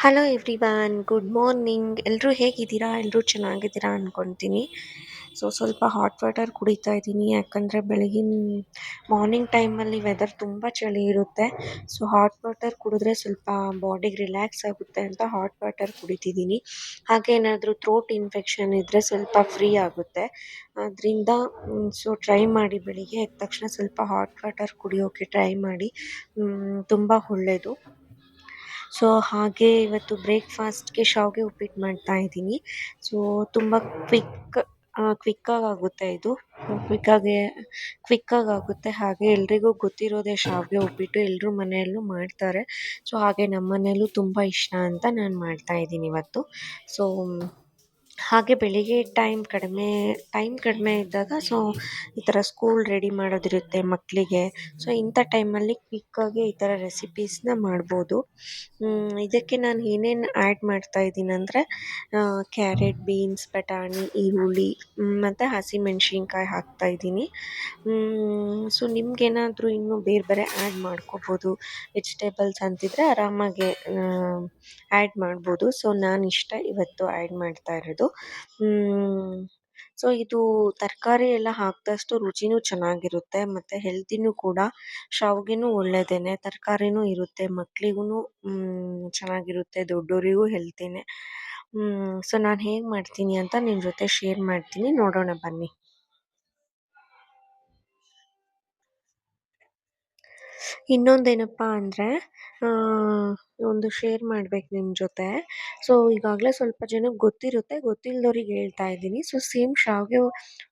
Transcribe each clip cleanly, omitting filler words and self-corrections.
Hello everyone, good morning. ಎಲ್ಲರೂ ಹೇಗಿದ್ದೀರಾ? ಎಲ್ಲರೂ ಚೆನ್ನಾಗಿದ್ದೀರಾ ಅಂದ್ಕೊತೀನಿ. ಸ್ವಲ್ಪ ಹಾಟ್ ವಾಟರ್ ಕುಡಿತಾ ಇದ್ದೀನಿ, ಯಾಕಂದರೆ ಬೆಳಗಿನ ಮಾರ್ನಿಂಗ್ ಟೈಮಲ್ಲಿ ವೆದರ್ ತುಂಬ ಚಳಿ ಇರುತ್ತೆ. ಹಾಟ್ ವಾಟರ್ ಕುಡಿದ್ರೆ ಸ್ವಲ್ಪ ಬಾಡಿಗೆ ರಿಲ್ಯಾಕ್ಸ್ ಆಗುತ್ತೆ ಅಂತ ಹಾಟ್ ವಾಟರ್ ಕುಡಿತಿದ್ದೀನಿ. ಹಾಗೆ ಏನಾದರೂ ಥ್ರೋಟ್ ಇನ್ಫೆಕ್ಷನ್ ಇದ್ದರೆ ಸ್ವಲ್ಪ ಫ್ರೀ ಆಗುತ್ತೆ. ಅದರಿಂದ ಟ್ರೈ ಮಾಡಿ, ಬೆಳಿಗ್ಗೆ ಎದ್ದ ತಕ್ಷಣ ಸ್ವಲ್ಪ ಹಾಟ್ ವಾಟರ್ ಕುಡಿಯೋಕ್ಕೆ ಟ್ರೈ ಮಾಡಿ, ತುಂಬ ಒಳ್ಳೆಯದು. ಹಾಗೆ ಇವತ್ತು ಬ್ರೇಕ್ಫಾಸ್ಟ್ಗೆ ಶಾವಿಗೆ ಉಪ್ಪಿಟ್ಟು ಮಾಡ್ತಾ ಇದ್ದೀನಿ. ತುಂಬ ಕ್ವಿಕ್ಕಾಗಿ ಆಗುತ್ತೆ ಇದು. ಕ್ವಿಕ್ಕಾಗಿ ಆಗುತ್ತೆ. ಹಾಗೆ ಎಲ್ರಿಗೂ ಗೊತ್ತಿರೋದೇ ಶಾವಿಗೆ ಉಪ್ಪಿಟ್ಟು, ಎಲ್ಲರೂ ಮನೆಯಲ್ಲೂ ಮಾಡ್ತಾರೆ. ಹಾಗೆ ನಮ್ಮ ಮನೆಯಲ್ಲೂ ತುಂಬ ಇಷ್ಟ ಅಂತ ನಾನು ಮಾಡ್ತಾ ಇದ್ದೀನಿ ಇವತ್ತು. ಹಾಗೆ ಬೆಳಿಗ್ಗೆ ಟೈಮ್ ಕಡಿಮೆ ಇದ್ದಾಗ ಈ ಥರ ಸ್ಕೂಲ್ ರೆಡಿ ಮಾಡೋದಿರುತ್ತೆ ಮಕ್ಕಳಿಗೆ. ಇಂಥ ಟೈಮಲ್ಲಿ ಕ್ವಿಕ್ಕಾಗಿ ಈ ಥರ ರೆಸಿಪೀಸ್ನ ಮಾಡ್ಬೋದು. ಇದಕ್ಕೆ ನಾನು ಏನೇನು ಆ್ಯಡ್ ಮಾಡ್ತಾ ಇದ್ದೀನಿ ಅಂದರೆ ಕ್ಯಾರೆಟ್, ಬೀನ್ಸ್, ಬಟಾಣಿ, ಈರುಳ್ಳಿ ಮತ್ತು ಹಸಿಮೆಣ್ಸಿನ್ಕಾಯಿ ಹಾಕ್ತಾ ಇದ್ದೀನಿ. ನಿಮ್ಗೇನಾದರೂ ಇನ್ನೂ ಬೇರೆ ಬೇರೆ ಆ್ಯಡ್ ಮಾಡ್ಕೋಬೋದು. ವೆಜಿಟೇಬಲ್ಸ್ ಅಂತಿದ್ರೆ ಆರಾಮಾಗಿ ಆ್ಯಡ್ ಮಾಡ್ಬೋದು. ನಾನಿಷ್ಟ ಇವತ್ತು ಆ್ಯಡ್ ಮಾಡ್ತಾ ಇರೋದು. ಇದು ತರಕಾರಿ ಎಲ್ಲ ಹಾಕಿದಷ್ಟು ರುಚಿನೂ ಚೆನ್ನಾಗಿರುತ್ತೆ ಮತ್ತು ಹೆಲ್ತಿನೂ ಕೂಡ. ಶಾವಿಗೆನೂ ಒಳ್ಳೆಯದೇನೆ, ತರಕಾರಿನೂ ಇರುತ್ತೆ, ಮಕ್ಕಳಿಗೂ ಚೆನ್ನಾಗಿರುತ್ತೆ, ದೊಡ್ಡವರಿಗೂ ಹೆಲ್ತಿನೇ. ನಾನು ಹೇಗೆ ಮಾಡ್ತೀನಿ ಅಂತ ನಿಮ್ಮ ಜೊತೆ ಶೇರ್ ಮಾಡ್ತೀನಿ, ನೋಡೋಣ ಬನ್ನಿ. ಇನ್ನೊಂದೇನಪ್ಪ ಅಂದರೆ ಒಂದು ಶೇರ್ ಮಾಡ್ಬೇಕು ನಿಮ್ಮ ಜೊತೆ. ಈಗಾಗಲೇ ಸ್ವಲ್ಪ ಜನಕ್ಕೆ ಗೊತ್ತಿರುತ್ತೆ, ಗೊತ್ತಿಲ್ಲದವ್ರಿಗೆ ಹೇಳ್ತಾ ಇದ್ದೀನಿ. ಸೇಮ್ ಶಾವಿಗೆ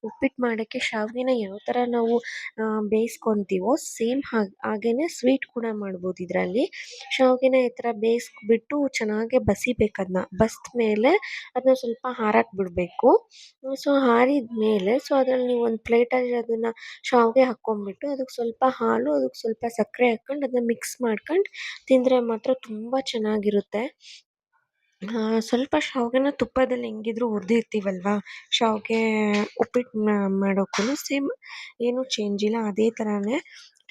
ಉಪ್ಪಿಟ್ಟು ಮಾಡೋಕ್ಕೆ ಶಾವಿಗೆನ ಯಾವ ಥರ ನಾವು ಬೇಯಿಸ್ಕೊತೀವೋ ಸೇಮ್ ಹಾಗೇ ಸ್ವೀಟ್ ಕೂಡ ಮಾಡ್ಬೋದು ಇದರಲ್ಲಿ. ಶಾವಿಗೆನ ಈ ಥರ ಬೇಯಿಸ್ಬಿಟ್ಟು ಚೆನ್ನಾಗಿ ಬಸಿಬೇಕು. ಬಸಿದ ಮೇಲೆ ಅದನ್ನ ಸ್ವಲ್ಪ ಹಾರಕ್ಕೆ ಬಿಡಬೇಕು. ಆರಿದ ಮೇಲೆ ಅದರಲ್ಲಿ ನೀವು ಒಂದು ಪ್ಲೇಟಲ್ಲಿ ಅದನ್ನು ಶಾವಿಗೆ ಹಾಕ್ಕೊಂಬಿಟ್ಟು ಅದಕ್ಕೆ ಸ್ವಲ್ಪ ಹಾಲು, ಅದಕ್ಕೆ ಸ್ವಲ್ಪ ಸಕ್ಕರೆ ಹಾಕ್ಕೊಂಡು ಅದನ್ನ ಮಿಕ್ಸ್ ಮಾಡ್ಕೊಂಡು ತಿಂದರೆ ಮಾತ್ರ ತುಂಬ ಚೆನ್ನಾಗಿರುತ್ತೆ. ಸ್ವಲ್ಪ ಶಾವಿಗೆನ ತುಪ್ಪದಲ್ಲಿ ಹೆಂಗಿದ್ರು ಹುರಿದಿರ್ತೀವಲ್ವ, ಶಾವಿಗೆ ಉಪ್ಪಿಟ್ಟು ಮಾಡೋಕ್ಕೂ ಸೇಮ್ ಏನೂ ಚೇಂಜ್ ಇಲ್ಲ, ಅದೇ ಥರನೇ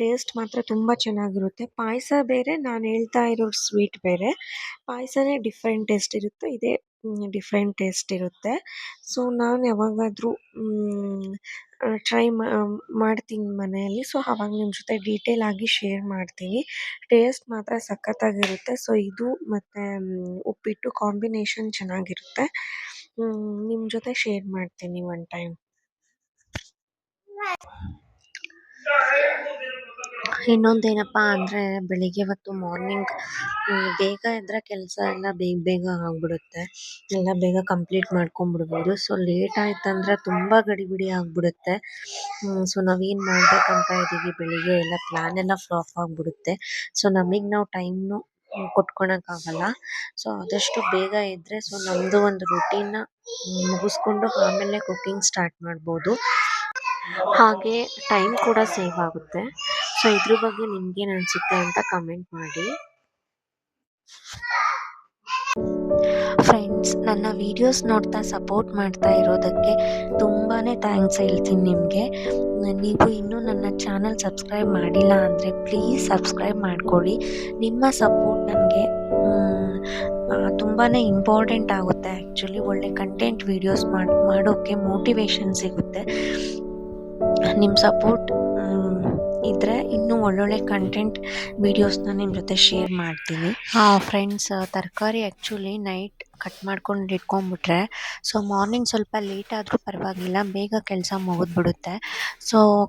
ಟೇಸ್ಟ್ ಮಾತ್ರ ತುಂಬ ಚೆನ್ನಾಗಿರುತ್ತೆ. ಪಾಯಸ ಬೇರೆ, ನಾನು ಹೇಳ್ತಾ ಇರೋ ಸ್ವೀಟ್ ಬೇರೆ. ಪಾಯಸನೇ ಡಿಫ್ರೆಂಟ್ ಟೇಸ್ಟ್ ಇರುತ್ತೆ, ಇದೇ ಡಿಫ್ರೆಂಟ್ ಟೇಸ್ಟ್ ಇರುತ್ತೆ. ನಾನು ಯಾವಾಗಾದರೂ ಟ್ರೈ ಮಾಡ್ತೀನಿ ಮನೆಯಲ್ಲಿ. ಆವಾಗ ನಿಮ್ಮ ಜೊತೆ ಡೀಟೇಲ್ ಆಗಿ ಶೇರ್ ಮಾಡ್ತೀನಿ. ಟೇಸ್ಟ್ ಮಾತ್ರ ಸಖತ್ತಾಗಿರುತ್ತೆ. ಇದು ಮತ್ತು ಉಪ್ಪಿಟ್ಟು ಕಾಂಬಿನೇಷನ್ ಚೆನ್ನಾಗಿರುತ್ತೆ. ನಿಮ್ಮ ಜೊತೆ ಶೇರ್ ಮಾಡ್ತೀನಿ ಒನ್ ಟೈಮ್. ಇನ್ನೊಂದೇನಪ್ಪ ಅಂದರೆ ಬೆಳಿಗ್ಗೆ ಹೊತ್ತು ಮಾರ್ನಿಂಗ್ ಬೇಗ ಎದ್ದರೆ ಕೆಲಸ ಎಲ್ಲ ಬೇಗ ಆಗಿಬಿಡುತ್ತೆ, ಎಲ್ಲ ಬೇಗ ಕಂಪ್ಲೀಟ್ ಮಾಡ್ಕೊಂಬಿಡ್ಬೋದು. ಲೇಟ್ ಆಯ್ತಂದರೆ ತುಂಬ ಗಡಿಬಿಡಿ ಆಗಿಬಿಡುತ್ತೆ. ನಾವೇನು ಮಾಡಬೇಕಂತ ಇದ್ದೀವಿ ಬೆಳಿಗ್ಗೆ ಎಲ್ಲ ಪ್ಲ್ಯಾನ್ ಎಲ್ಲ ಫ್ಲಾಪ್ ಆಗಿಬಿಡುತ್ತೆ. ನಮಗೆ ನಾವು ಟೈಮ್ನು ಕೊಟ್ಕೊಳಕ್ಕಾಗಲ್ಲ. ಆದಷ್ಟು ಬೇಗ ಎದ್ದರೆ ನಮ್ಮದು ಒಂದು ರುಟೀನ್ನ ಮುಗಿಸ್ಕೊಂಡು ಆಮೇಲೆ ಕುಕ್ಕಿಂಗ್ ಸ್ಟಾರ್ಟ್ ಮಾಡ್ಬೋದು. ಹಾಗೆ ಟೈಮ್ ಕೂಡ ಸೇವ್ ಆಗುತ್ತೆ. ಇದ್ರ ಬಗ್ಗೆ ನಿಮ್ಗೇನು ಅನಿಸುತ್ತೆ ಅಂತ ಕಮೆಂಟ್ ಮಾಡಿ. ಫ್ರೆಂಡ್ಸ್, ನನ್ನ ವೀಡಿಯೋಸ್ ನೋಡ್ತಾ ಸಪೋರ್ಟ್ ಮಾಡ್ತಾ ಇರೋದಕ್ಕೆ ತುಂಬಾ ಥ್ಯಾಂಕ್ಸ್ ಹೇಳ್ತೀನಿ ನಿಮಗೆ. ನೀವು ಇನ್ನೂ ನನ್ನ ಚಾನಲ್ ಸಬ್ಸ್ಕ್ರೈಬ್ ಮಾಡಿಲ್ಲ ಅಂದರೆ ಪ್ಲೀಸ್ ಸಬ್ಸ್ಕ್ರೈಬ್ ಮಾಡ್ಕೊಳ್ಳಿ. ನಿಮ್ಮ ಸಪೋರ್ಟ್ ನನಗೆ ತುಂಬಾ ಇಂಪಾರ್ಟೆಂಟ್ ಆಗುತ್ತೆ. ಆ್ಯಕ್ಚುಲಿ ಒಳ್ಳೆ ಕಂಟೆಂಟ್ ವೀಡಿಯೋಸ್ ಮಾಡೋಕ್ಕೆ ಮೋಟಿವೇಶನ್ ಸಿಗುತ್ತೆ. ನಿಮ್ಮ ಸಪೋರ್ಟ್ ಇದ್ದರೆ ಇನ್ನೂ ಒಳ್ಳೊಳ್ಳೆ ಕಂಟೆಂಟ್ ವೀಡಿಯೋಸ್ನ ನಿಮ್ಮ ಜೊತೆ ಶೇರ್ ಮಾಡ್ತೀನಿ. ಫ್ರೆಂಡ್ಸ್, ತರಕಾರಿ ಆ್ಯಕ್ಚುಲಿ ನೈಟ್ ಕಟ್ ಮಾಡ್ಕೊಂಡು ಇಟ್ಕೊಂಡ್ಬಿಟ್ರೆ ಮಾರ್ನಿಂಗ್ ಸ್ವಲ್ಪ ಲೇಟ್ ಆದರೂ ಪರವಾಗಿಲ್ಲ, ಬೇಗ ಕೆಲಸ ಮುಗಿದ್ಬಿಡುತ್ತೆ.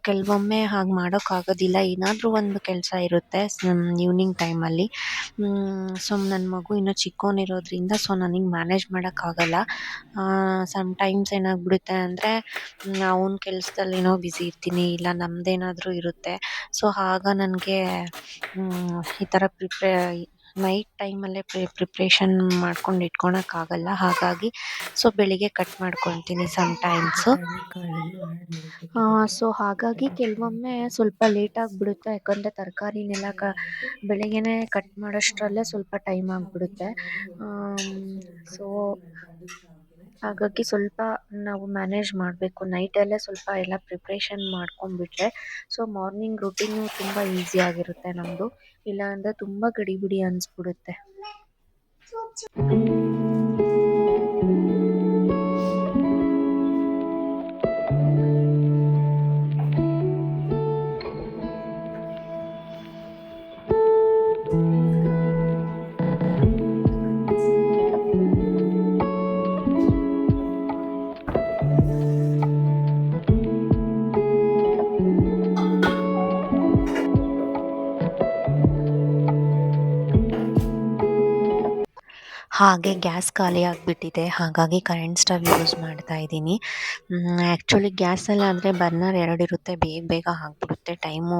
ಕೆಲವೊಮ್ಮೆ ಹಾಗೆ ಮಾಡೋಕ್ಕಾಗೋದಿಲ್ಲ, ಏನಾದರೂ ಒಂದು ಕೆಲಸ ಇರುತ್ತೆ ಈವ್ನಿಂಗ್ ಟೈಮಲ್ಲಿ. ನನ್ನ ಮಗು ಇನ್ನೂ ಚಿಕ್ಕವನಿರೋದ್ರಿಂದ ನನಗೆ ಮ್ಯಾನೇಜ್ ಮಾಡೋಕ್ಕಾಗಲ್ಲ. ಸಮ್ಟೈಮ್ಸ್ ಏನಾಗ್ಬಿಡುತ್ತೆ ಅಂದರೆ ಅವ್ನ ಕೆಲಸದಲ್ಲಿ ಏನೋ ಬ್ಯುಸಿ ಇರ್ತೀನಿ, ಇಲ್ಲ ನಮ್ಮದೇನಾದರೂ ಇರುತ್ತೆ. ಆಗ ನನಗೆ ಈ ಥರ ನೈಟ್ ಟೈಮಲ್ಲೇ ಪ್ರಿಪ್ರೇಷನ್ ಮಾಡ್ಕೊಂಡು ಇಟ್ಕೊಳಕ್ಕಾಗಲ್ಲ. ಹಾಗಾಗಿ ಬೆಳಿಗ್ಗೆ ಕಟ್ ಮಾಡ್ಕೊತೀನಿ ಸಮ್ಟೈಮ್ಸು. ಹಾಗಾಗಿ ಕೆಲವೊಮ್ಮೆ ಸ್ವಲ್ಪ ಲೇಟ್ ಆಗಿಬಿಡುತ್ತೆ, ಯಾಕಂದರೆ ತರಕಾರಿನೆಲ್ಲ ಬೆಳಗ್ಗೆನೇ ಕಟ್ ಮಾಡೋಷ್ಟರಲ್ಲೇ ಸ್ವಲ್ಪ ಟೈಮ್ ಆಗಿಬಿಡುತ್ತೆ. ಹಾಗಾಗಿ ಸ್ವಲ್ಪ ನಾವು ಮ್ಯಾನೇಜ್ ಮಾಡಬೇಕು. ನೈಟಲ್ಲೇ ಸ್ವಲ್ಪ ಎಲ್ಲ ಪ್ರಿಪ್ರೇಷನ್ ಮಾಡ್ಕೊಂಡ್ಬಿಟ್ರೆ ಮಾರ್ನಿಂಗ್ ರುಟೀನು ತುಂಬ ಈಸಿಯಾಗಿರುತ್ತೆ ನಮ್ಮದು. ಇಲ್ಲಾಂದರೆ ತುಂಬ ಗಡಿಬಿಡಿ ಅನಿಸ್ಬಿಡುತ್ತೆ. ಹಾಗೆ ಗ್ಯಾಸ್ ಖಾಲಿ ಆಗಿಬಿಟ್ಟಿದೆ, ಹಾಗಾಗಿ ಕರೆಂಟ್ ಸ್ಟವ್ ಯೂಸ್ ಮಾಡ್ತಾ ಇದ್ದೀನಿ. ಆ್ಯಕ್ಚುಲಿ ಗ್ಯಾಸಲ್ಲಾದರೆ ಬರ್ನರ್ 2 ಇರುತ್ತೆ, ಬೇಗ ಬೇಗ ಆಗಿಬಿಡುತ್ತೆ, ಟೈಮು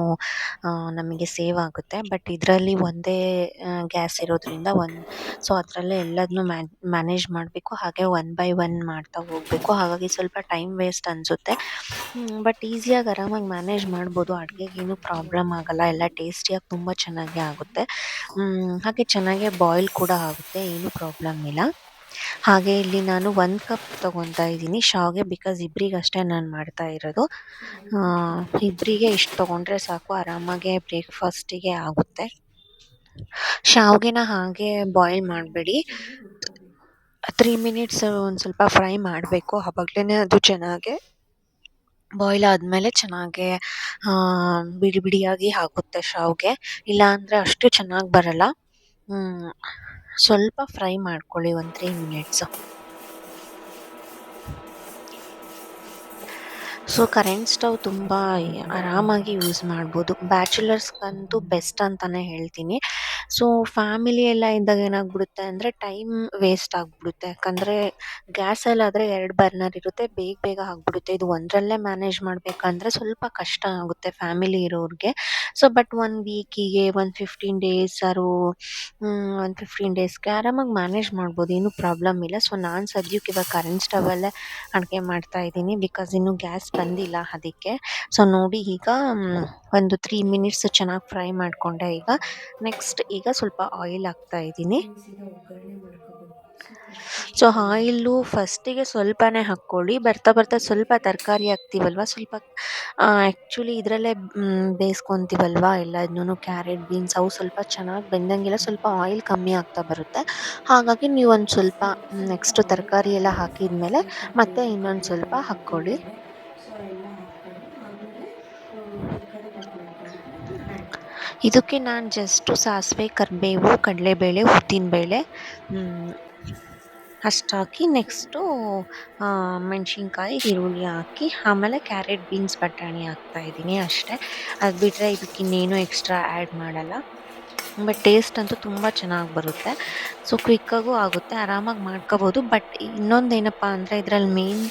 ನಮಗೆ ಸೇವ್ ಆಗುತ್ತೆ. ಬಟ್ ಇದರಲ್ಲಿ ಒಂದೇ ಗ್ಯಾಸ್ ಇರೋದ್ರಿಂದ ಸೊ ಅದರಲ್ಲೇ ಎಲ್ಲದನ್ನೂ ಮ್ಯಾನೇಜ್ ಮಾಡಬೇಕು, ಹಾಗೆ ಒನ್ ಬೈ ಒನ್ ಮಾಡ್ತಾ ಹೋಗಬೇಕು. ಹಾಗಾಗಿ ಸ್ವಲ್ಪ ಟೈಮ್ ವೇಸ್ಟ್ ಅನಿಸುತ್ತೆ. ಬಟ್ ಈಸಿಯಾಗಿ ಆರಾಮಾಗಿ ಮ್ಯಾನೇಜ್ ಮಾಡ್ಬೋದು. ಅಡುಗೆಗೇನು ಪ್ರಾಬ್ಲಮ್ ಆಗಲ್ಲ, ಎಲ್ಲ ಟೇಸ್ಟಿಯಾಗಿ ತುಂಬ ಚೆನ್ನಾಗೇ ಆಗುತ್ತೆ. ಹಾಗೆ ಚೆನ್ನಾಗೇ ಬಾಯ್ಲ್ ಕೂಡ ಆಗುತ್ತೆ, ಏನೂ ಪ್ರಾಬ್ಲಮ್ ಇಲ್ಲ. ಹಾಗೆ ಇಲ್ಲಿ ನಾನು 1 ಕಪ್ ತೊಗೊತಾ ಇದ್ದೀನಿ ಶಾವಿಗೆ, ಬಿಕಾಸ್ ಇಬ್ಬರಿಗಷ್ಟೇ ನಾನು ಮಾಡ್ತಾ ಇರೋದು. ಇಬ್ಬರಿಗೆ ಇಷ್ಟು ತೊಗೊಂಡ್ರೆ ಸಾಕು, ಆರಾಮಾಗೆ ಬ್ರೇಕ್ಫಾಸ್ಟಿಗೆ ಆಗುತ್ತೆ. ಶಾವಿಗೆನ ಹಾಗೆ ಬಾಯ್ಲ್ ಮಾಡಬೇಡಿ, 3 ಮಿನಿಟ್ಸ್ ಒಂದು ಸ್ವಲ್ಪ ಫ್ರೈ ಮಾಡಬೇಕು. ಆವಾಗಲೇ ಅದು ಚೆನ್ನಾಗೆ ಬಾಯ್ಲ್ ಆದಮೇಲೆ ಚೆನ್ನಾಗೆ ಬಿಡಿ ಬಿಡಿಯಾಗಿ ಆಗುತ್ತೆ ಶಾವಿಗೆ, ಇಲ್ಲಾಂದರೆ ಅಷ್ಟು ಚೆನ್ನಾಗಿ ಬರಲ್ಲ. ಸ್ವಲ್ಪ ಫ್ರೈ ಮಾಡ್ಕೊಳ್ಳಿ, ಒಂದು 3 ಮಿನಿಟ್ಸು. ಸೊ ಕರೆಂಟ್ ಸ್ಟವ್ ತುಂಬ ಆರಾಮಾಗಿ ಯೂಸ್ ಮಾಡ್ಬೋದು, ಬ್ಯಾಚುಲರ್ಸ್ಗಂತೂ ಬೆಸ್ಟ್ ಅಂತಲೇ ಹೇಳ್ತೀನಿ. ಸೊ ಫ್ಯಾಮಿಲಿ ಎಲ್ಲ ಇದ್ದಾಗ ಏನಾಗ್ಬಿಡುತ್ತೆ ಅಂದರೆ ಟೈಮ್ ವೇಸ್ಟ್ ಆಗಿಬಿಡುತ್ತೆ. ಯಾಕಂದರೆ ಗ್ಯಾಸಲ್ಲಾದರೆ 2 ಬರ್ನರ್ ಇರುತ್ತೆ, ಬೇಗ ಬೇಗ ಆಗಿಬಿಡುತ್ತೆ. ಇದು ಒಂದರಲ್ಲೇ ಮ್ಯಾನೇಜ್ ಮಾಡಬೇಕಂದ್ರೆ ಸ್ವಲ್ಪ ಕಷ್ಟ ಆಗುತ್ತೆ ಫ್ಯಾಮಿಲಿ ಇರೋರಿಗೆ. ಸೊ ಬಟ್ 1 ವೀಕಿಗೆ, 15 ಡೇಸ್ ಆರು 15 ಡೇಸ್ಗೆ ಆರಾಮಾಗಿ ಮ್ಯಾನೇಜ್ ಮಾಡ್ಬೋದು, ಏನೂ ಪ್ರಾಬ್ಲಮ್ ಇಲ್ಲ. ಸೊ ನಾನು ಸದ್ಯಕ್ಕೆ ಇವಾಗ ಕರೆಂಟ್ ಸ್ಟವಲ್ಲೇ ಅಡುಗೆ ಮಾಡ್ತಾಯಿದ್ದೀನಿ, ಬಿಕಾಸ್ ಇನ್ನೂ ಗ್ಯಾಸ್ ಬಂದಿಲ್ಲ ಅದಕ್ಕೆ. ಸೊ ನೋಡಿ, ಈಗ ಒಂದು 3 ಮಿನಿಟ್ಸ್ ಚೆನ್ನಾಗಿ ಫ್ರೈ ಮಾಡಿಕೊಂಡೆ. ನೆಕ್ಸ್ಟ್ ಈಗ ಸ್ವಲ್ಪ ಆಯಿಲ್ ಹಾಕ್ತಾಯಿದ್ದೀನಿ. ಸೊ ಆಯಿಲ್ಲು ಫಸ್ಟಿಗೆ ಸ್ವಲ್ಪನೇ ಹಾಕ್ಕೊಳ್ಳಿ, ಬರ್ತಾ ಬರ್ತಾ ಸ್ವಲ್ಪ ತರಕಾರಿ ಹಾಕ್ತೀವಲ್ವ, ಸ್ವಲ್ಪ ಆ್ಯಕ್ಚುಲಿ ಇದರಲ್ಲೇ ಬೇಯಿಸ್ಕೊತೀವಲ್ವ ಎಲ್ಲದನ್ನೂ, ಕ್ಯಾರೆಟ್, ಬೀನ್ಸ್ ಅವು ಸ್ವಲ್ಪ ಚೆನ್ನಾಗಿ ಬೆಂದಂಗೆಲ್ಲ ಸ್ವಲ್ಪ ಆಯಿಲ್ ಕಮ್ಮಿ ಆಗ್ತಾ ಬರುತ್ತೆ. ಹಾಗಾಗಿ ನೀವು ಒಂದು ಸ್ವಲ್ಪ ನೆಕ್ಸ್ಟ್ ತರಕಾರಿ ಎಲ್ಲ ಹಾಕಿದ್ಮೇಲೆ ಮತ್ತೆ ಇನ್ನೊಂದು ಸ್ವಲ್ಪ ಹಾಕ್ಕೊಳ್ಳಿ. ಸೊ ಎಲ್ಲ ಹಾಕ್ಕೊಂಡು ಆಮೇಲೆ ಕುಕ್ಕರಿಗೆ ಕಟ್ ಮಾಡ್ಕೊಂಡಿದ್ರೆ ರೆಡಿ. ಇದಕ್ಕೆ ನಾನು ಜಸ್ಟು ಸಾಸಿವೆ, ಕರಿಬೇವು, ಕಡಲೆಬೇಳೆ, ಉದ್ದಿನಬೇಳೆ ಅಷ್ಟು ಹಾಕಿ, ನೆಕ್ಸ್ಟು ಮೆಣಸಿನ್ಕಾಯಿ, ಈರುಳ್ಳಿ ಹಾಕಿ, ಆಮೇಲೆ ಕ್ಯಾರೆಟ್, ಬೀನ್ಸ್, ಬಟಾಣಿ ಹಾಕ್ತಾಯಿದ್ದೀನಿ ಅಷ್ಟೇ. ಅದು ಬಿಟ್ಟರೆ ಇದಕ್ಕಿನ್ನೇನು ಎಕ್ಸ್ಟ್ರಾ ಆ್ಯಡ್ ಮಾಡಲ್ಲ. ಬಟ್ ಟೇಸ್ಟ್ ಅಂತೂ ತುಂಬ ಚೆನ್ನಾಗಿ ಬರುತ್ತೆ. ಸೊ ಕ್ವಿಕ್ಕಾಗೂ ಆಗುತ್ತೆ, ಆರಾಮಾಗಿ ಮಾಡ್ಕೋಬೋದು. ಬಟ್ ಇನ್ನೊಂದೇನಪ್ಪ ಅಂದರೆ ಇದರಲ್ಲಿ ಮೇನ್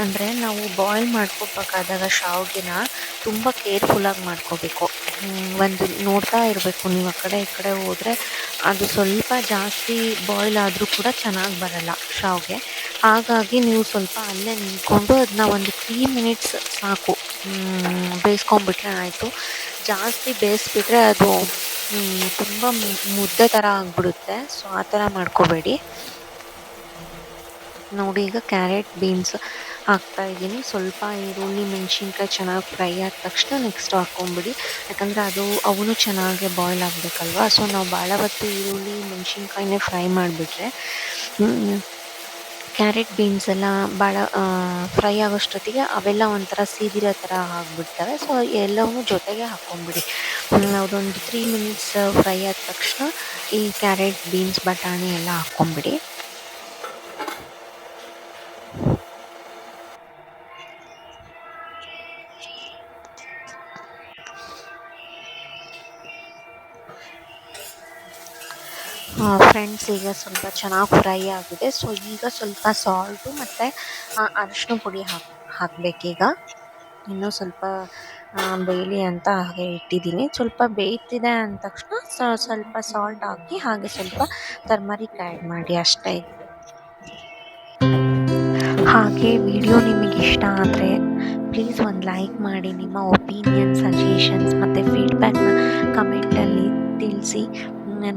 ಅಂದರೆ ನಾವು ಬಾಯ್ಲ್ ಮಾಡ್ಕೋಬೇಕಾದಾಗ ಶಾವಿಗೆನ ತುಂಬ ಕೇರ್ಫುಲ್ಲಾಗಿ ಮಾಡ್ಕೋಬೇಕು. ಒಂದು ನೋಡ್ತಾ ಇರಬೇಕು, ನೀವು ಆ ಕಡೆ ಈ ಕಡೆ ಹೋದರೆ ಅದು ಸ್ವಲ್ಪ ಜಾಸ್ತಿ ಬಾಯ್ಲ್ ಆದರೂ ಕೂಡ ಚೆನ್ನಾಗಿ ಬರಲ್ಲ ಶಾವಿಗೆ. ಹಾಗಾಗಿ ನೀವು ಸ್ವಲ್ಪ ಅಲ್ಲೇ ನಿಂತ್ಕೊಂಡು ಅದನ್ನ ಒಂದು 3 ಮಿನಿಟ್ಸ್ ಸಾಕು ಬೇಯಿಸ್ಕೊಂಬಿಟ್ರೆ ಆಯಿತು. ಜಾಸ್ತಿ ಬೇಯಿಸ್ಬಿಟ್ರೆ ಅದು ತುಂಬ ಮುದ್ದೆ ಥರ ಆಗಿಬಿಡುತ್ತೆ. ಸೊ ಆ ಥರ ಮಾಡ್ಕೋಬೇಡಿ. ನೋಡಿ, ಈಗ ಕ್ಯಾರೆಟ್, ಬೀನ್ಸ್ ಹಾಕ್ತಾಯಿದ್ದೀನಿ. ಸ್ವಲ್ಪ ಈರುಳ್ಳಿ, ಮೆಣಸಿನ್ಕಾಯಿ ಚೆನ್ನಾಗಿ ಫ್ರೈ ಆದ ತಕ್ಷಣ ನೆಕ್ಸ್ಟ್ ಹಾಕ್ಕೊಂಬಿಡಿ, ಯಾಕಂದರೆ ಅವೂ ಚೆನ್ನಾಗಿ ಬಾಯ್ಲ್ ಆಗಬೇಕಲ್ವ. ಸೊ ನಾವು ಭಾಳ ಹೊತ್ತು ಈರುಳ್ಳಿ, ಮೆಣಸಿನ್ಕಾಯಿನೇ ಫ್ರೈ ಮಾಡಿಬಿಟ್ರೆ ಕ್ಯಾರೆಟ್, ಬೀನ್ಸ್ ಎಲ್ಲ ಭಾಳ ಫ್ರೈ ಆಗೋಷ್ಟೊತ್ತಿಗೆ ಅವೆಲ್ಲ ಒಂಥರ ಸೀದಿರೋ ಥರ ಆಗಿಬಿಡ್ತವೆ. ಸೊ ಎಲ್ಲವನ್ನೂ ಜೊತೆಗೆ ಹಾಕ್ಕೊಂಬಿಡಿ. ಅದೊಂದು 3 ಮಿನಿಟ್ಸ್ ಫ್ರೈ ಆದ ತಕ್ಷಣ ಈ ಕ್ಯಾರೆಟ್, ಬೀನ್ಸ್, ಬಟಾಣಿ ಎಲ್ಲ ಹಾಕ್ಕೊಂಬಿಡಿ. ಫ್ರೆಂಡ್ಸ್, ಈಗ ಸ್ವಲ್ಪ ಚೆನ್ನಾಗಿ ಫ್ರೈ ಆಗಿದೆ. ಸೊ ಈಗ ಸ್ವಲ್ಪ ಸಾಲ್ಟು ಮತ್ತು ಅರಿಶಿನ ಪುಡಿ ಹಾಕಬೇಕೀಗ. ಇನ್ನೂ ಸ್ವಲ್ಪ ಬೇಯಲಿ ಅಂತ ಹಾಗೆ ಇಟ್ಟಿದ್ದೀನಿ. ಸ್ವಲ್ಪ ಬೇಯ್ತಿದೆ ಅಂದ ತಕ್ಷಣ ಸ್ವಲ್ಪ ಸಾಲ್ಟ್ ಹಾಕಿ, ಹಾಗೆ ಸ್ವಲ್ಪ ಟರ್ಮರಿಕ್ ಆ್ಯಡ್ ಮಾಡಿ ಅಷ್ಟೇ. ಹಾಗೆ ವಿಡಿಯೋ ನಿಮಗೆ ಇಷ್ಟ ಆದರೆ ಪ್ಲೀಸ್ ಒಂದು ಲೈಕ್ ಮಾಡಿ, ನಿಮ್ಮ ಒಪಿನಿಯನ್, ಸಜೆಷನ್ಸ್ ಮತ್ತು ಫೀಡ್ಬ್ಯಾಕ್ನ ಕಮೆಂಟಲ್ಲಿ ತಿಳಿಸಿ.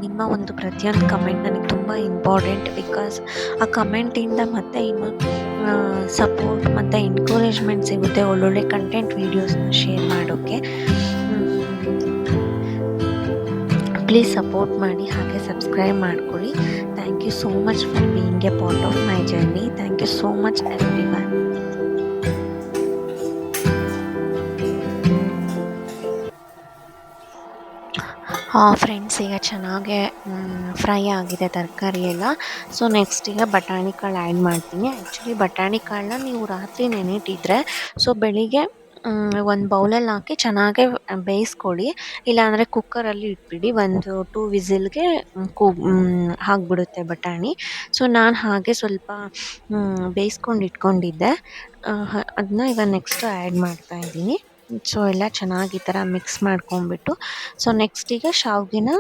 ನಿಮ್ಮ ಒಂದು ಪ್ರತಿಯೊಂದು ಕಮೆಂಟ್ ನನಗೆ ತುಂಬ ಇಂಪಾರ್ಟೆಂಟ್, ಬಿಕಾಸ್ ಆ ಕಮೆಂಟಿಂದ ಮತ್ತೆ ಇನ್ನೂ ಸಪೋರ್ಟ್ ಮತ್ತು ಎನ್ಕರೇಜ್ಮೆಂಟ್ ಸಿಗುತ್ತೆ ಒಳ್ಳೊಳ್ಳೆ ಕಂಟೆಂಟ್ ವೀಡಿಯೋಸ್ನ ಶೇರ್ ಮಾಡೋಕ್ಕೆ. ಪ್ಲೀಸ್ ಸಪೋರ್ಟ್ ಮಾಡಿ, ಹಾಗೆ ಸಬ್ಸ್ಕ್ರೈಬ್ ಮಾಡ್ಕೊಳ್ಳಿ. Thank you so much for being a part of my journey. Thank you so much everyone. Friends, ಈಗ ಚೆನ್ನಾಗೆ ಫ್ರೈ ಆಗಿದೆ ತರಕಾರಿ ಎಲ್ಲ. ಸೊ ನೆಕ್ಸ್ಟ್ ಈಗ ಬಟಾಣಿ ಕಾಳು ಆ್ಯಡ್ ಮಾಡ್ತೀನಿ. ಆ್ಯಕ್ಚುಲಿ ಬಟಾಣಿ ಕಾಳನ್ನ ನೀವು ರಾತ್ರಿ ನೆನೆಯಿಟ್ಟಿದ್ರೆ ಸೊ ಬೆಳಿಗ್ಗೆ ಒಂದು ಬೌಲಲ್ಲಿ ಹಾಕಿ ಚೆನ್ನಾಗೆ ಬೇಯಿಸ್ಕೊಳ್ಳಿ. ಇಲ್ಲಾಂದರೆ ಕುಕ್ಕರಲ್ಲಿ ಇಟ್ಬಿಡಿ, ಒಂದು 2 ವಿಸಿಲ್ಗೆ ಆಗಿಬಿಡುತ್ತೆ ಬಟಾಣಿ. ಸೊ ನಾನು ಹಾಗೆ ಸ್ವಲ್ಪ ಬೇಯಿಸ್ಕೊಂಡು ಇಟ್ಕೊಂಡಿದ್ದೆ, ಅದನ್ನ ಈಗ ನೆಕ್ಸ್ಟ್ ಆ್ಯಡ್ ಮಾಡ್ತಾಯಿದ್ದೀನಿ. ಸೊ ಎಲ್ಲ ಚೆನ್ನಾಗಿ ಈ ಥರ ಮಿಕ್ಸ್ ಮಾಡ್ಕೊಂಬಿಟ್ಟು ಸೊ ನೆಕ್ಸ್ಟ್ ಈಗ ಶಾವ್ಗೆನ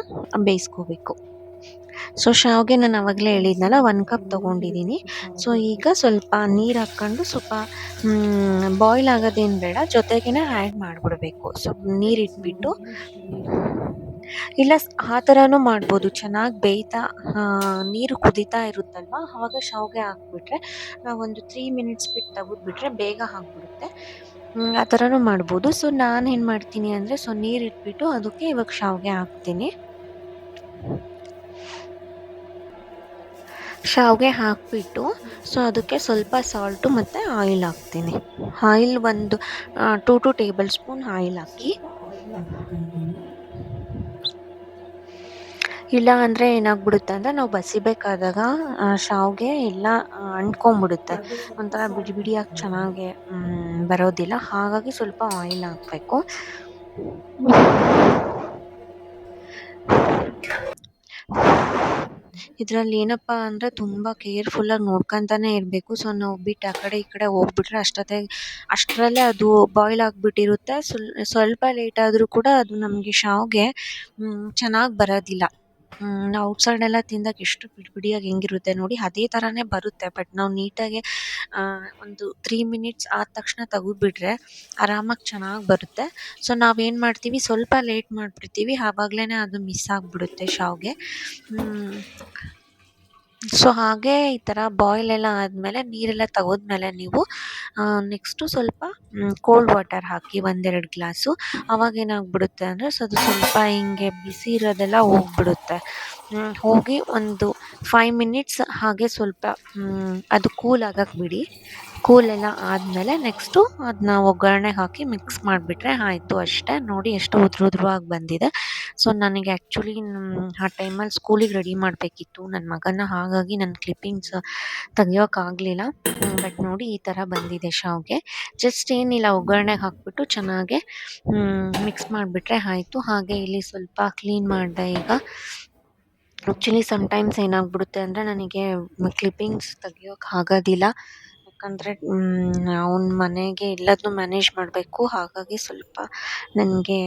ಬೇಯಿಸ್ಕೋಬೇಕು. ಸೊ ಶಾವ್ಗೆ ನಾನು ಆವಾಗಲೇ ಹೇಳಿದ್ನಲ್ಲ 1 ಕಪ್ ತೊಗೊಂಡಿದ್ದೀನಿ. ಸೊ ಈಗ ಸ್ವಲ್ಪ ನೀರು ಹಾಕ್ಕೊಂಡು ಸ್ವಲ್ಪ ಬಾಯ್ಲ್ ಆಗೋದೇನು ಬೇಡ, ಜೊತೆಗೇ ಆ್ಯಡ್ ಮಾಡಿಬಿಡ್ಬೇಕು. ಸ್ವಲ್ಪ ನೀರಿಟ್ಬಿಟ್ಟು ಇಲ್ಲ ಆ ಥರನೂ ಮಾಡ್ಬೋದು. ಚೆನ್ನಾಗಿ ಬೇಯ್ತಾ ನೀರು ಕುದೀತಾ ಇರುತ್ತಲ್ವ, ಆವಾಗ ಶಾವಿಗೆ ಹಾಕ್ಬಿಟ್ರೆ ಒಂದು 3 ಮಿನಿಟ್ಸ್ ಬಿಟ್ಟು ತೆಗೆದ್ಬಿಟ್ರೆ ಬೇಗ ಆಗಿಬಿಡುತ್ತೆ. ಆ ಥರನೂ ಮಾಡ್ಬೋದು. ಸೊ ನಾನೇನು ಮಾಡ್ತೀನಿ ಅಂದರೆ ಸೊ ನೀರಿಟ್ಬಿಟ್ಟು ಅದಕ್ಕೆ ಇವಾಗ ಶಾವಿಗೆ ಹಾಕ್ತೀನಿ. ಶಾವಿಗೆ ಹಾಕಿಬಿಟ್ಟು ಸೊ ಅದಕ್ಕೆ ಸ್ವಲ್ಪ ಸಾಲ್ಟು ಮತ್ತು ಆಯಿಲ್ ಹಾಕ್ತೀನಿ. ಆಯಿಲ್ ಒಂದು 2 ಟೇಬಲ್ ಸ್ಪೂನ್ ಆಯಿಲ್ ಹಾಕಿ. ಇಲ್ಲ ಅಂದರೆ ಏನಾಗ್ಬಿಡುತ್ತೆ ಅಂದರೆ ನಾವು ಬಸಿಬೇಕಾದಾಗ ಶಾವಿಗೆ ಎಲ್ಲ ಅಂಟ್ಕೊಂಬಿಡುತ್ತೆ, ಒಂಥರ ಬಿಡಿ ಬಿಡಿಯಾಗಿ ಚೆನ್ನಾಗಿ ಬರೋದಿಲ್ಲ. ಹಾಗಾಗಿ ಸ್ವಲ್ಪ ಆಯಿಲ್ ಹಾಕಬೇಕು. ಇದರಲ್ಲಿ ಏನಪ್ಪ ಅಂದರೆ ತುಂಬ ಕೇರ್ಫುಲ್ಲಾಗಿ ನೋಡ್ಕೊತಾನೆ ಇರಬೇಕು. ಸೊ ನಾವು ಬಿಟ್ಟು ಆ ಕಡೆ ಈ ಕಡೆ ಹೋಗ್ಬಿಟ್ರೆ ಅಷ್ಟರಲ್ಲೇ ಅದು ಬಾಯ್ಲ್ ಆಗಿಬಿಟ್ಟಿರುತ್ತೆ. ಸ್ವಲ್ಪ ಲೇಟ್ ಆದರೂ ಕೂಡ ಅದು ನಮಗೆ ಶಾವಿಗೆ ಚೆನ್ನಾಗಿ ಬರೋದಿಲ್ಲ. ನಾವು ಔಟ್ಸೈಡೆಲ್ಲ ತಿಂದಾಗ ಎಷ್ಟು ಬಿಡಿ ಬಿಡಿಯಾಗಿ ಹೆಂಗಿರುತ್ತೆ ನೋಡಿ, ಅದೇ ಥರನೇ ಬರುತ್ತೆ. ಬಟ್ ನಾವು ನೀಟಾಗಿ ಒಂದು 3 ಮಿನಿಟ್ಸ್ ಆದ ತಕ್ಷಣ ತೆಗೆದ್ಬಿಟ್ರೆ ಆರಾಮಾಗಿ ಚೆನ್ನಾಗಿ ಬರುತ್ತೆ. ಸೊ ನಾವೇನು ಮಾಡ್ತೀವಿ, ಸ್ವಲ್ಪ ಲೇಟ್ ಮಾಡಿಬಿಡ್ತೀವಿ, ಆವಾಗಲೇ ಅದು ಮಿಸ್ ಆಗಿಬಿಡುತ್ತೆ ಶಾವಿಗೆ. ಸೊ ಹಾಗೆ ಈ ಥರ ಬಾಯ್ಲ್ ಎಲ್ಲ ಆದಮೇಲೆ ನೀರೆಲ್ಲ ತೆಗೆದ್ಮೇಲೆ ನೀವು ನೆಕ್ಸ್ಟು ಸ್ವಲ್ಪ ಕೋಲ್ಡ್ ವಾಟರ್ ಹಾಕಿ 1-2 ಗ್ಲಾಸು. ಆವಾಗೇನಾಗ್ಬಿಡುತ್ತೆ ಅಂದರೆ ಸೊ ಅದು ಸ್ವಲ್ಪ ಹಿಂಗೆ ಬಿಸಿ ಇರೋದೆಲ್ಲ ಹೋಗ್ಬಿಡುತ್ತೆ. ಹೋಗಿ ಒಂದು 5 ಮಿನಿಟ್ಸ್ ಹಾಗೆ ಸ್ವಲ್ಪ ಅದು ಕೂಲ್ ಆಗಕ್ಕೆ ಬಿಡಿ. ಕೂಲೆಲ್ಲ ಆದಮೇಲೆ ನೆಕ್ಸ್ಟು ಅದನ್ನ ಒಗ್ಗರಣೆಗೆ ಹಾಕಿ ಮಿಕ್ಸ್ ಮಾಡಿಬಿಟ್ರೆ ಆಯಿತು ಅಷ್ಟೇ. ನೋಡಿ ಎಷ್ಟು ಉದ್ರುದ್ರವಾಗಿ ಬಂದಿದೆ. ಸೊ ನನಗೆ ಆ್ಯಕ್ಚುಲಿ ಆ ಟೈಮಲ್ಲಿ ಸ್ಕೂಲಿಗೆ ರೆಡಿ ಮಾಡಬೇಕಿತ್ತು ನನ್ನ ಮಗನ, ಹಾಗಾಗಿ ನನ್ನ ಕ್ಲಿಪ್ಪಿಂಗ್ಸ್ ತೆಗಿಯೋಕ್ಕಾಗಲಿಲ್ಲ. ಬಟ್ ನೋಡಿ ಈ ಥರ ಬಂದಿದೆ ಶಾವಿಗೆ. ಜಸ್ಟ್ ಏನಿಲ್ಲ, ಒಗ್ಗರಣೆಗೆ ಹಾಕ್ಬಿಟ್ಟು ಚೆನ್ನಾಗೆ ಮಿಕ್ಸ್ ಮಾಡಿಬಿಟ್ರೆ ಆಯಿತು. ಹಾಗೆ ಇಲ್ಲಿ ಸ್ವಲ್ಪ ಕ್ಲೀನ್ ಮಾಡಿದೆ ಈಗ. ಆ್ಯಕ್ಚುಲಿ ಸಮ್ಟೈಮ್ಸ್ ಏನಾಗ್ಬಿಡುತ್ತೆ ಅಂದರೆ ನನಗೆ ಕ್ಲಿಪ್ಪಿಂಗ್ಸ್ ತೆಗಿಯೋಕ್ಕೆ ಆಗೋದಿಲ್ಲ, ಯಾಕಂದರೆ ಅವ್ನ ಮನೆಗೆ ಎಲ್ಲದನ್ನೂ ಮ್ಯಾನೇಜ್ ಮಾಡಬೇಕು. ಹಾಗಾಗಿ ಸ್ವಲ್ಪ ನನಗೆ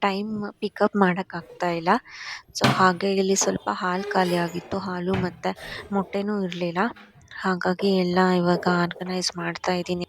ಟೈಮ್ ಪಿಕಪ್ ಮಾಡೋಕ್ಕಾಗ್ತಾಯಿಲ್ಲ. ಸೊ ಹಾಗೆ ಇಲ್ಲಿ ಸ್ವಲ್ಪ ಹಾಲು ಖಾಲಿ ಆಗಿತ್ತು, ಹಾಲು ಮತ್ತು ಮೊಟ್ಟೆನೂ ಇರಲಿಲ್ಲ. ಹಾಗಾಗಿ ಎಲ್ಲ ಇವಾಗ ಆರ್ಗನೈಸ್ ಮಾಡ್ತಾಯಿದ್ದೀನಿ.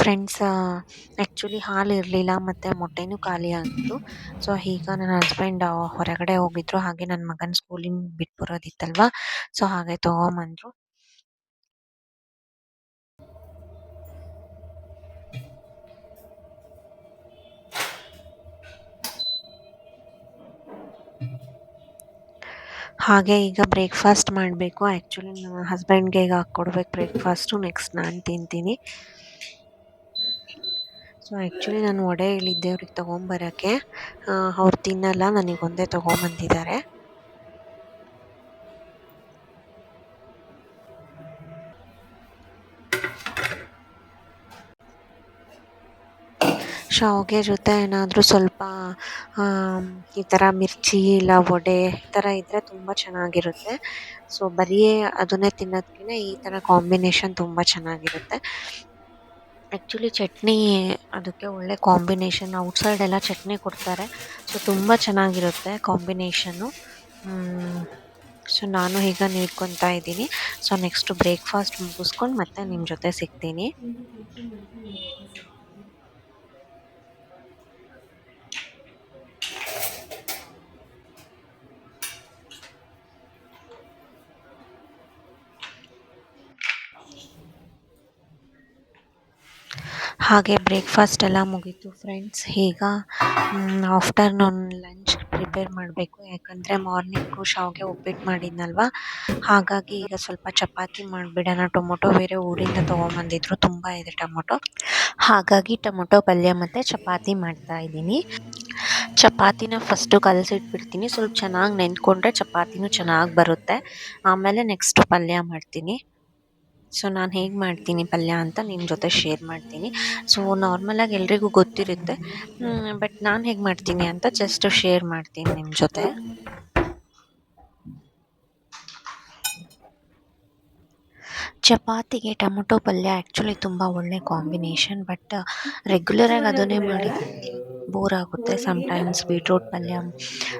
ಫ್ರೆಂಡ್ಸ್ ಆ್ಯಕ್ಚುಲಿ ಹಾಲು ಇರಲಿಲ್ಲ ಮತ್ತು ಮೊಟ್ಟೆನೂ ಖಾಲಿ ಆಗಿತ್ತು. ಸೊ ಈಗ ನನ್ನ ಹಸ್ಬೆಂಡ್ ಹೊರಗಡೆ ಹೋಗಿದ್ರು. ಹಾಗೆ ನನ್ನ ಮಗನ ಸ್ಕೂಲಿಂದ ಬಿಟ್ಟು ಬರೋದಿತ್ತಲ್ವಾ, ಸೊ ಹಾಗೆ ತೊಗೊಂಬಂದರು. ಹಾಗೆ ಈಗ ಬ್ರೇಕ್ಫಾಸ್ಟ್ ಮಾಡಬೇಕು. ಆ್ಯಕ್ಚುಲಿ ನಮ್ಮ ಹಸ್ಬೆಂಡ್ಗೆ ಈಗ ಕೊಡ್ಬೇಕು ಬ್ರೇಕ್ಫಾಸ್ಟು, ನೆಕ್ಸ್ಟ್ ನಾನು ತಿಂತೀನಿ. ಸೊ ಆ್ಯಕ್ಚುಲಿ ನಾನು ವಡೆ ಹೇಳಿದ್ದೆ ಅವ್ರಿಗೆ ತೊಗೊಂಬರೋಕ್ಕೆ, ಅವ್ರು ತಿನ್ನಲ್ಲ, ನನಗೊಂದೇ ತೊಗೊಂಬಂದಿದ್ದಾರೆ. ಶಾವಿಗೆ ಜೊತೆ ಏನಾದರೂ ಸ್ವಲ್ಪ ಈ ಥರ ಮಿರ್ಚಿ ಇಲ್ಲ ವಡೆ ಈ ಥರ ಇದ್ದರೆ ತುಂಬ ಚೆನ್ನಾಗಿರುತ್ತೆ. ಸೊ ಬರೀ ಅದನ್ನೇ ತಿನ್ನೋದಕ್ಕಿಂತ ಈ ಥರ ಕಾಂಬಿನೇಷನ್ ತುಂಬ ಚೆನ್ನಾಗಿರುತ್ತೆ. ಆ್ಯಕ್ಚುಲಿ ಚಟ್ನಿ ಅದಕ್ಕೆ ಒಳ್ಳೆ ಕಾಂಬಿನೇಷನ್. ಔಟ್ಸೈಡೆಲ್ಲ ಚಟ್ನಿ ಕೊಡ್ತಾರೆ, ಸೊ ತುಂಬ ಚೆನ್ನಾಗಿರುತ್ತೆ ಕಾಂಬಿನೇಷನ್ನು. ಸೊ ನಾನು ಈಗ ನೀಡ್ಕೊತಾ ಇದ್ದೀನಿ. ಸೊ ನೆಕ್ಸ್ಟ್ ಬ್ರೇಕ್ಫಾಸ್ಟ್ ಮುಗಿಸ್ಕೊಂಡು ಮತ್ತೆ ನಿಮ್ಮ ಜೊತೆ ಸಿಗ್ತೀನಿ. ಹಾಗೆ ಬ್ರೇಕ್ಫಾಸ್ಟ್ ಎಲ್ಲ ಮುಗೀತು ಫ್ರೆಂಡ್ಸ್. ಈಗ ಆಫ್ಟರ್ನೂನ್ ಲಂಚ್ ಪ್ರಿಪೇರ್ ಮಾಡಬೇಕು. ಯಾಕಂದರೆ ಮಾರ್ನಿಂಗು ಶಾವಿಗೆ ಉಪ್ಪಿಟ್ಟು ಮಾಡಿದ್ನಲ್ವ, ಹಾಗಾಗಿ ಈಗ ಸ್ವಲ್ಪ ಚಪಾತಿ ಮಾಡಿಬಿಡೋಣ. ಟೊಮೊಟೊ ಬೇರೆ ಊರಿಂದ ತೊಗೊಂಬಂದಿದ್ರು, ತುಂಬ ಇದೆ ಟೊಮೊಟೊ, ಹಾಗಾಗಿ ಟೊಮೊಟೊ ಪಲ್ಯ ಮತ್ತು ಚಪಾತಿ ಮಾಡ್ತಾಯಿದ್ದೀನಿ. ಚಪಾತಿನ ಫಸ್ಟು ಕಲಸಿಟ್ಬಿಡ್ತೀನಿ. ಸ್ವಲ್ಪ ಚೆನ್ನಾಗಿ ನೆಂದ್ಕೊಂಡ್ರೆ ಚಪಾತಿನೂ ಚೆನ್ನಾಗಿ ಬರುತ್ತೆ. ಆಮೇಲೆ ನೆಕ್ಸ್ಟ್ ಪಲ್ಯ ಮಾಡ್ತೀನಿ. ಸೊ ನಾನು ಹೇಗೆ ಮಾಡ್ತೀನಿ ಪಲ್ಯ ಅಂತ ನಿಮ್ಮ ಜೊತೆ ಶೇರ್ ಮಾಡ್ತೀನಿ. ಸೊ ನಾರ್ಮಲಾಗಿ ಎಲ್ರಿಗೂ ಗೊತ್ತಿರುತ್ತೆ, ಬಟ್ ನಾನು ಹೇಗೆ ಮಾಡ್ತೀನಿ ಅಂತ ಜಸ್ಟ್ ಶೇರ್ ಮಾಡ್ತೀನಿ ನಿಮ್ಮ ಜೊತೆ. ಚಪಾತಿಗೆ ಟೊಮೊಟೊ ಪಲ್ಯ ಆ್ಯಕ್ಚುಲಿ ತುಂಬ ಒಳ್ಳೆ ಕಾಂಬಿನೇಷನ್, ಬಟ್ ರೆಗ್ಯುಲರಾಗಿ ಅದನ್ನೇ ಮಾಡಿ ಬೋರ್ ಆಗುತ್ತೆ. ಸಮ್ಟೈಮ್ಸ್ ಬೀಟ್ರೋಟ್ ಪಲ್ಯ,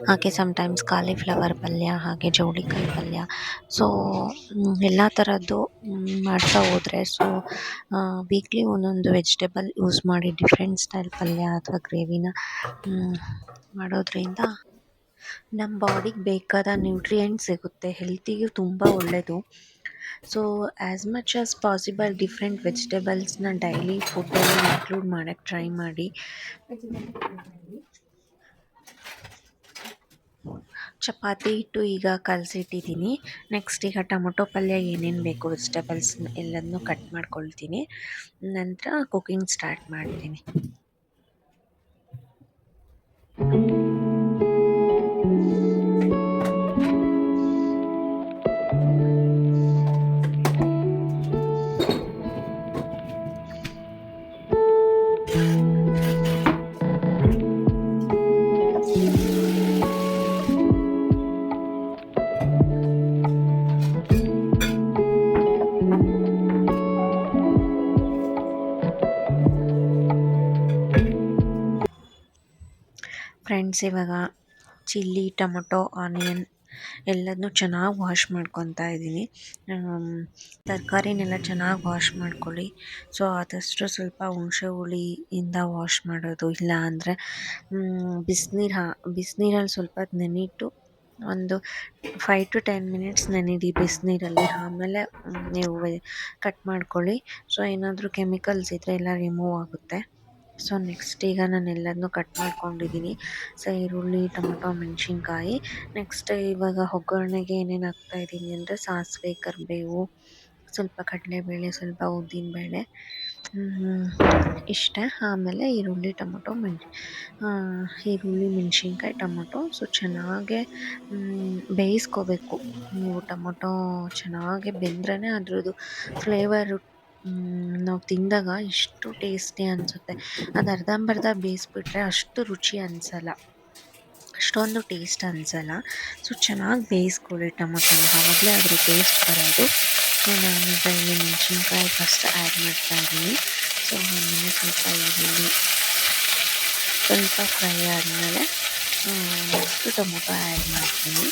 ಹಾಗೆ ಸಮ್ಟೈಮ್ಸ್ ಕಾಲಿಫ್ಲವರ್ ಪಲ್ಯ, ಹಾಗೆ ಜವಳಿಕಾಯಿ ಪಲ್ಯ. ಸೊ ಎಲ್ಲ ಥರದ್ದು ಮಾಡ್ತಾ ಹೋದರೆ, ಸೊ ವೀಕ್ಲಿ ಒಂದೊಂದು ವೆಜಿಟೇಬಲ್ ಯೂಸ್ ಮಾಡಿ ಡಿಫ್ರೆಂಟ್ ಸ್ಟೈಲ್ ಪಲ್ಯ ಅಥವಾ ಗ್ರೇವಿನ ಮಾಡೋದ್ರಿಂದ ನಮ್ಮ ಬಾಡಿಗೆ ಬೇಕಾದ ನ್ಯೂಟ್ರಿಯೆಂಟ್ಸ್ ಸಿಗುತ್ತೆ, ಹೆಲ್ತಿಗೂ ತುಂಬ ಒಳ್ಳೆಯದು. So as much as possible different ವೆಜಿಟೇಬಲ್ಸ್ನ ಡೈಲಿ ಫುಡ್ಡಲ್ಲಿ ಇನ್ಕ್ಲೂಡ್ ಮಾಡೋಕ್ಕೆ ಟ್ರೈ ಮಾಡಿ. ಚಪಾತಿ ಹಿಟ್ಟು ಈಗ ಕಲಸಿಟ್ಟಿದ್ದೀನಿ. ನೆಕ್ಸ್ಟ್ ಈಗ ಟೊಮೊಟೊ ಪಲ್ಯ ಏನೇನು ಬೇಕು ವೆಜಿಟೇಬಲ್ಸ್ ಎಲ್ಲದನ್ನೂ ಕಟ್ ಮಾಡ್ಕೊಳ್ತೀನಿ. ನಂತರ ಕುಕಿಂಗ್ ಸ್ಟಾರ್ಟ್ ಮಾಡ್ತೀನಿ. ಫ್ರೆಂಡ್ಸ್, ಇವಾಗ ಚಿಲ್ಲಿ, ಟೊಮೊಟೊ, ಆನಿಯನ್ ಎಲ್ಲದನ್ನೂ ಚೆನ್ನಾಗಿ ವಾಶ್ ಮಾಡ್ಕೊತಾ ಇದ್ದೀನಿ. ತರಕಾರಿನೆಲ್ಲ ಚೆನ್ನಾಗಿ ವಾಶ್ ಮಾಡ್ಕೊಳ್ಳಿ. ಸೊ ಆದಷ್ಟು ಸ್ವಲ್ಪ ಹುಣಸೆ ಹುಳಿಯಿಂದ ವಾಶ್ ಮಾಡೋದು, ಇಲ್ಲ ಅಂದರೆ ಬಿಸಿನೀರಲ್ಲಿ ಸ್ವಲ್ಪ ನೆನಿಟ್ಟು ಒಂದು 5 to 10 ಮಿನಿಟ್ಸ್ ನೆನಿಡಿ ಬಿಸಿನೀರಲ್ಲಿ. ಆಮೇಲೆ ನೀವು ಕಟ್ ಮಾಡ್ಕೊಳ್ಳಿ. ಸೊ ಏನಾದರೂ ಕೆಮಿಕಲ್ಸ್ ಇದ್ದರೆ ಎಲ್ಲ ರಿಮೂವ್ ಆಗುತ್ತೆ. ಸೊ ನೆಕ್ಸ್ಟ್ ಈಗ ನಾನು ಎಲ್ಲದನ್ನೂ ಕಟ್ ಮಾಡ್ಕೊಂಡಿದ್ದೀನಿ. ಸೊ ಈರುಳ್ಳಿ, ಟೊಮೊಟೊ, ಮೆಣಸಿನ್ಕಾಯಿ. ನೆಕ್ಸ್ಟ್ ಇವಾಗ ಒಗ್ಗರಣೆಗೆ ಏನೇನು ಹಾಕ್ತಾಯಿದ್ದೀನಿ ಅಂದರೆ ಸಾಸಿವೆ, ಕರಿಬೇವು, ಸ್ವಲ್ಪ ಕಡಲೆಬೇಳೆ, ಸ್ವಲ್ಪ ಉದ್ದಿನಬೇಳೆ, ಇಷ್ಟೇ. ಆಮೇಲೆ ಈರುಳ್ಳಿ, ಟೊಮೊಟೊ, ಈರುಳ್ಳಿ, ಮೆಣಸಿನ್ಕಾಯಿ, ಟೊಮೊಟೊ. ಸೊ ಚೆನ್ನಾಗೆ ಬೇಯಿಸ್ಕೋಬೇಕು. ನೀವು ಟೊಮೊಟೊ ಚೆನ್ನಾಗಿ ಬೆಂದ್ರೇ ಅದ್ರದ್ದು ಫ್ಲೇವರು ನಾವು ತಿಂದಾಗ ಎಷ್ಟು ಟೇಸ್ಟಿ ಅನಿಸುತ್ತೆ. ಅದು ಅರ್ಧಂಬರ್ಧ ಬೇಯಿಸ್ಬಿಟ್ರೆ ಅಷ್ಟು ರುಚಿ ಅನಿಸಲ್ಲ, ಅಷ್ಟೊಂದು ಟೇಸ್ಟ್ ಅನಿಸಲ್ಲ. ಸೊ ಚೆನ್ನಾಗಿ ಬೇಯಿಸ್ಕೊಳ್ಳಿ ಟೊಮೊಟೊನ, ಆವಾಗಲೇ ಅದ್ರ ಟೇಸ್ಟ್ ಬರೋದು. ಸೊ ನಾನೀಗ ಇಲ್ಲಿ ಮೆಣಸಿನ್ಕಾಯಿ ಫಸ್ಟ್ ಆ್ಯಡ್ ಮಾಡ್ತಾಯಿದ್ದೀನಿ. ಸೊ ಆಮೇಲೆ ಸ್ವಲ್ಪ ಈರುಳ್ಳಿ ಸ್ವಲ್ಪ ಫ್ರೈ ಆದಮೇಲೆ ನೆಕ್ಸ್ಟ್ ಟೊಮೊಟೊ ಆ್ಯಡ್ ಮಾಡ್ತೀನಿ.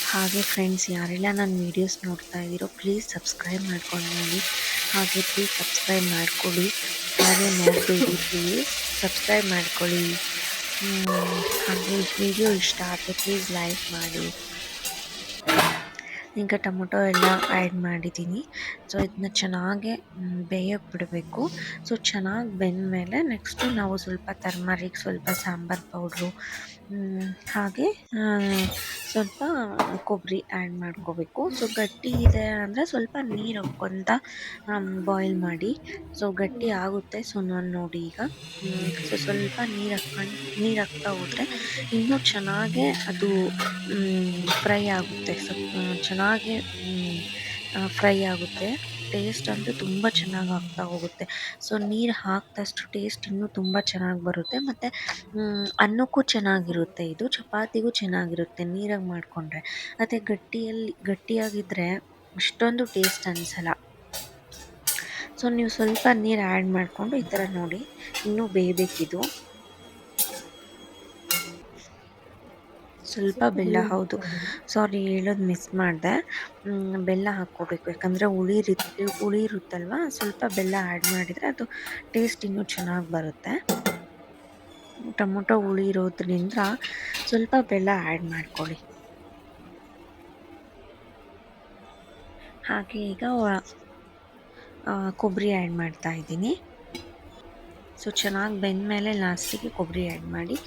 ಹಾಗೆ ಫ್ರೆಂಡ್ಸ್, ಯಾರೆಲ್ಲ ನನ್ನ ವೀಡಿಯೋಸ್ ನೋಡ್ತಾ ಇದ್ದೀರೋ ಪ್ಲೀಸ್ ಸಬ್ಸ್ಕ್ರೈಬ್ ಮಾಡ್ಕೊಂಡು ನೋಡಿ. ಹಾಗೆ ಪ್ಲೀಸ್ ಸಬ್ಸ್ಕ್ರೈಬ್ ಮಾಡ್ಕೊಳ್ಳಿ. ಯಾರೇ ನೋಡಬೇಡಿ ಪ್ಲೀಸ್ ಸಬ್ಸ್ಕ್ರೈಬ್ ಮಾಡ್ಕೊಳ್ಳಿ. ಹಾಗೆ ವಿಡಿಯೋ ಇಷ್ಟ ಆದರೆ ಪ್ಲೀಸ್ ಲೈಕ್ ಮಾಡಿ. ಈಗ ಟೊಮೊಟೊ ಎಲ್ಲ ಆ್ಯಡ್ ಮಾಡಿದ್ದೀನಿ. ಸೊ ಇದನ್ನ ಚೆನ್ನಾಗೆ ಬೇಯಕ್ಕೆ ಬಿಡಬೇಕು. ಸೊ ಚೆನ್ನಾಗಿ ಬೆಂದಮೇಲೆ ನೆಕ್ಸ್ಟು ನಾವು ಸ್ವಲ್ಪ ಟರ್ಮರಿಕ್, ಸ್ವಲ್ಪ ಸಾಂಬಾರು ಪೌಡ್ರು, ಹಾಗೆ ಸ್ವಲ್ಪ ಕೊಬ್ಬರಿ ಆ್ಯಡ್ ಮಾಡ್ಕೋಬೇಕು. ಸೊ ಗಟ್ಟಿ ಇದೆ ಅಂದರೆ ಸ್ವಲ್ಪ ನೀರು ಹಾಕ್ಕೊಂತ ಬಾಯ್ಲ್ ಮಾಡಿ. ಸೊ ಗಟ್ಟಿ ಆಗುತ್ತೆ. ಸೊ ನಾನು ನೋಡಿ ಈಗ ಸೊ ಸ್ವಲ್ಪ ನೀರು ಹಾಕ್ತಾ ಹೋದರೆ ಇನ್ನೂ ಚೆನ್ನಾಗೆ ಅದು ಫ್ರೈ ಆಗುತ್ತೆ. ಚೆನ್ನಾಗಿ ಫ್ರೈ ಆಗುತ್ತೆ. ಟೇಸ್ಟ್ ಅಂತೂ ತುಂಬ ಚೆನ್ನಾಗಿ ಆಗ್ತಾ ಹೋಗುತ್ತೆ. ಸೊ ನೀರು ಹಾಕಿದಷ್ಟು ಟೇಸ್ಟ್ ಇನ್ನೂ ತುಂಬ ಚೆನ್ನಾಗಿ ಬರುತ್ತೆ. ಮತ್ತು ಅನ್ನಕ್ಕೂ ಚೆನ್ನಾಗಿರುತ್ತೆ. ಇದು ಚಪಾತಿಗೂ ಚೆನ್ನಾಗಿರುತ್ತೆ ನೀರಾಗಿ ಮಾಡಿಕೊಂಡ್ರೆ. ಮತ್ತು ಗಟ್ಟಿಯಾಗಿದ್ದರೆ ಅಷ್ಟೊಂದು ಟೇಸ್ಟ್ ಅನಿಸಲ್ಲ. ಸೊ ನೀವು ಸ್ವಲ್ಪ ನೀರು ಆ್ಯಡ್ ಮಾಡಿಕೊಂಡು ಈ ಥರ ನೋಡಿ, ಇನ್ನೂ ಬೇಯಬೇಕಿದು. ಸ್ವಲ್ಪ ಬೆಲ್ಲ, ಹೌದು ಸಾರಿ ಹೇಳೋದು ಮಿಸ್ ಮಾಡಿದೆ. ಬೆಲ್ಲ ಹಾಕ್ಕೋಬೇಕು. ಯಾಕಂದರೆ ಹುಳಿ ಇರುತ್ತಲ್ವ, ಸ್ವಲ್ಪ ಬೆಲ್ಲ ಆ್ಯಡ್ ಮಾಡಿದರೆ ಅದು ಟೇಸ್ಟ್ ಇನ್ನೂ ಚೆನ್ನಾಗಿ ಬರುತ್ತೆ. ಟೊಮೊಟೊ ಹುಳಿ ಇರೋದ್ರಿಂದ ಸ್ವಲ್ಪ ಬೆಲ್ಲ ಆ್ಯಡ್ ಮಾಡ್ಕೊಳ್ಳಿ. ಹಾಗೆ ಈಗ ಕೊಬ್ಬರಿ ಆ್ಯಡ್ ಮಾಡ್ತಾ ಇದ್ದೀನಿ. ಸೊ ಚೆನ್ನಾಗಿ ಬೆಂದಮೇಲೆ ಲಾಸ್ಟಿಗೆ ಕೊಬ್ಬರಿ ಆ್ಯಡ್ ಮಾಡಿ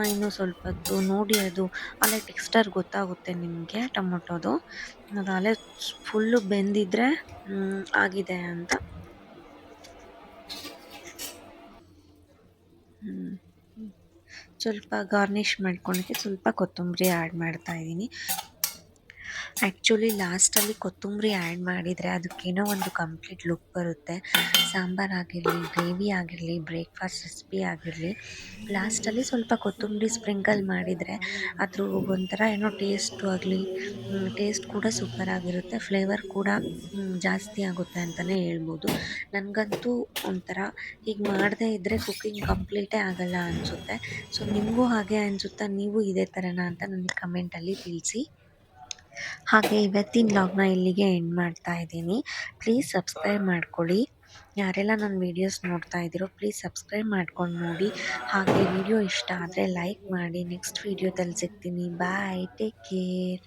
ಇನ್ನೂ ಸ್ವಲ್ಪ ಹೊತ್ತು ನೋಡಿ. ಅದು ಅಲ್ಲೇ ಟೆಕ್ಸ್ಚರ್ ಗೊತ್ತಾಗುತ್ತೆ ನಿಮಗೆ ಟೊಮೊಟೊದು. ಅದು ಅಲ್ಲೇ ಫುಲ್ಲು ಬೆಂದಿದ್ರೆ ಆಗಿದೆ ಅಂತ. ಸ್ವಲ್ಪ ಗಾರ್ನಿಷ್ ಮಾಡ್ಕೊಳ್ಳೋಕ್ಕೆ ಸ್ವಲ್ಪ ಕೊತ್ತಂಬರಿ ಆ್ಯಡ್ ಮಾಡ್ತಾ ಇದ್ದೀನಿ. ಆ್ಯಕ್ಚುಲಿ ಲಾಸ್ಟಲ್ಲಿ ಕೊತ್ತಂಬರಿ ಆ್ಯಡ್ ಮಾಡಿದರೆ ಅದಕ್ಕೇನೋ ಒಂದು ಕಂಪ್ಲೀಟ್ ಲುಕ್ ಬರುತ್ತೆ. ಸಾಂಬಾರಾಗಿರಲಿ, ಗ್ರೇವಿ ಆಗಿರಲಿ, ಬ್ರೇಕ್ಫಾಸ್ಟ್ ರೆಸಿಪಿ ಆಗಿರಲಿ, ಲಾಸ್ಟಲ್ಲಿ ಸ್ವಲ್ಪ ಕೊತ್ತಂಬರಿ ಸ್ಪ್ರಿಂಕಲ್ ಮಾಡಿದರೆ ಅದ್ರ ಒಂಥರ ಏನೋ ಟೇಸ್ಟು ಆಗಲಿ, ಟೇಸ್ಟ್ ಕೂಡ ಸೂಪರಾಗಿರುತ್ತೆ. ಫ್ಲೇವರ್ ಕೂಡ ಜಾಸ್ತಿ ಆಗುತ್ತೆ ಅಂತಲೇ ಹೇಳ್ಬೋದು. ನನಗಂತೂ ಒಂಥರ ಹೀಗೆ ಮಾಡದೇ ಇದ್ದರೆ ಕುಕ್ಕಿಂಗ್ ಕಂಪ್ಲೀಟೇ ಆಗಲ್ಲ ಅನಿಸುತ್ತೆ. ಸೊ ನಿಮಗೂ ಹಾಗೆ ಅನಿಸುತ್ತಾ? ನೀವು ಇದೇ ಥರನಾ ಅಂತ ನನಗೆ ಕಮೆಂಟಲ್ಲಿ ತಿಳಿಸಿ. ಹಾಗೆ ಇವತ್ತಿನ ವ್ಲಾಗ್ನ ಇಲ್ಲಿಗೆ ಎಂಡ್ ಮಾಡ್ತಾ ಇದ್ದೀನಿ. ಪ್ಲೀಸ್ ಸಬ್ಸ್ಕ್ರೈಬ್ ಮಾಡ್ಕೊಳ್ಳಿ. ಯಾರೆಲ್ಲ ನನ್ನ ವೀಡಿಯೋಸ್ ನೋಡ್ತಾ ಇದ್ದೀರೋ ಪ್ಲೀಸ್ ಸಬ್ಸ್ಕ್ರೈಬ್ ಮಾಡ್ಕೊಂಡು ನೋಡಿ. ಹಾಗೆ ವಿಡಿಯೋ ಇಷ್ಟ ಆದರೆ ಲೈಕ್ ಮಾಡಿ. ನೆಕ್ಸ್ಟ್ ವೀಡಿಯೋದಲ್ಲಿ ಸಿಗ್ತೀನಿ. ಬಾಯ್, ಟೇಕ್ ಕೇರ್.